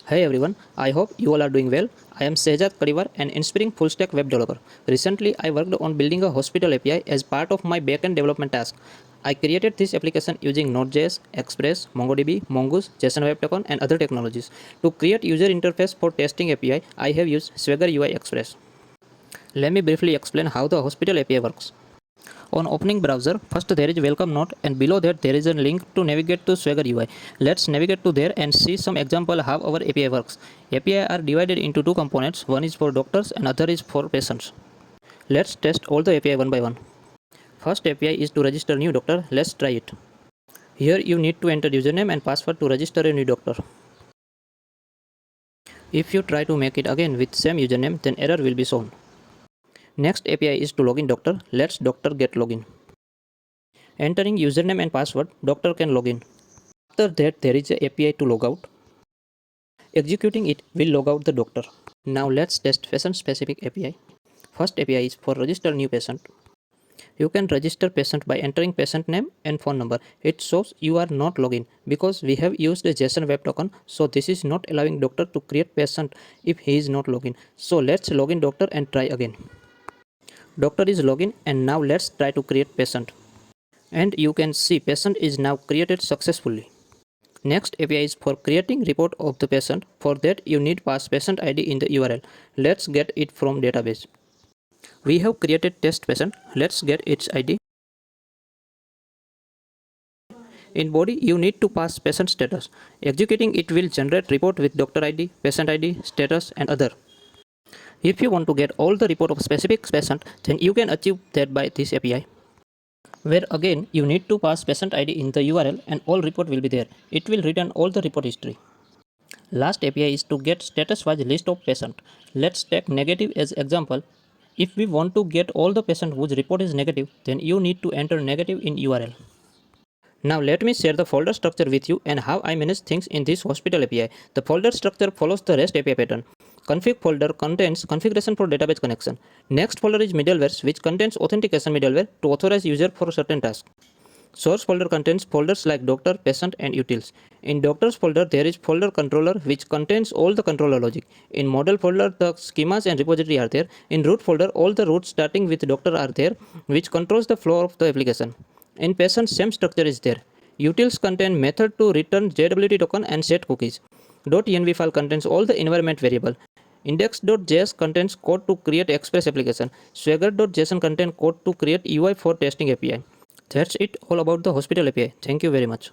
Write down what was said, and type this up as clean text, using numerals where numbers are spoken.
Hey everyone, I hope you all are doing well. I am Sahejad Kadivar, an inspiring full-stack web developer. Recently, I worked on building a hospital API as part of my backend development task. I created this application using NodeJS, Express, MongoDB, Mongoose, JSON Web Token, and other technologies. To create user interface for testing API, I have used Swagger UI Express. Let me briefly explain how the hospital API works. On opening browser, first there is welcome node and below that there is a link to navigate to Swagger UI. Let's navigate to there and see some example how our API works. API are divided into two components, one is for doctors and other is for patients. Let's test all the API one by one. First API is to register new doctor, let's try it. Here you need to enter username and password to register a new doctor. If you try to make it again with same username, then error will be shown. Next API is to login doctor, let's doctor get login. Entering username and password, doctor can login. After that there is a API to logout. Executing it will log out the doctor. Now let's test patient specific API. First API is for register new patient. You can register patient by entering patient name and phone number. It shows you are not login because we have used a JSON web token, so this is not allowing doctor to create patient if he is not login. So let's login doctor and try again. Doctor is login and now let's try to create patient. And you can see patient is now created successfully. Next API is for creating report of the patient. For that you need pass patient ID in the URL. Let's get it from database. We have created test patient. Let's get its ID. In body you need to pass patient status. Executing it will generate report with doctor ID, patient ID, status and other. If you want to get all the report of specific patient, then you can achieve that by this API. Where again you need to pass patient ID in the URL and all report will be there. It will return all the report history. Last API is to get status wise list of patient. Let's take negative as example. If we want to get all the patient whose report is negative, then you need to enter negative in URL. Now let me share the folder structure with you and how I manage things in this hospital API. The folder structure follows the REST API pattern. Config folder contains configuration for database connection. Next folder is middleware, which contains authentication middleware to authorize user for certain tasks. Source folder contains folders like doctor, patient and utils. In doctors folder there is folder controller which contains all the controller logic. In model folder the schemas and repository are there. In root folder all the routes starting with doctor are there which controls the flow of the application. In patient same structure is there. Utils contain method to return JWT token and set cookies. .env file contains all the environment variable. Index.js contains code to create Express application. Swagger.json contains code to create UI for testing API. That's it all about the hospital API. Thank you very much.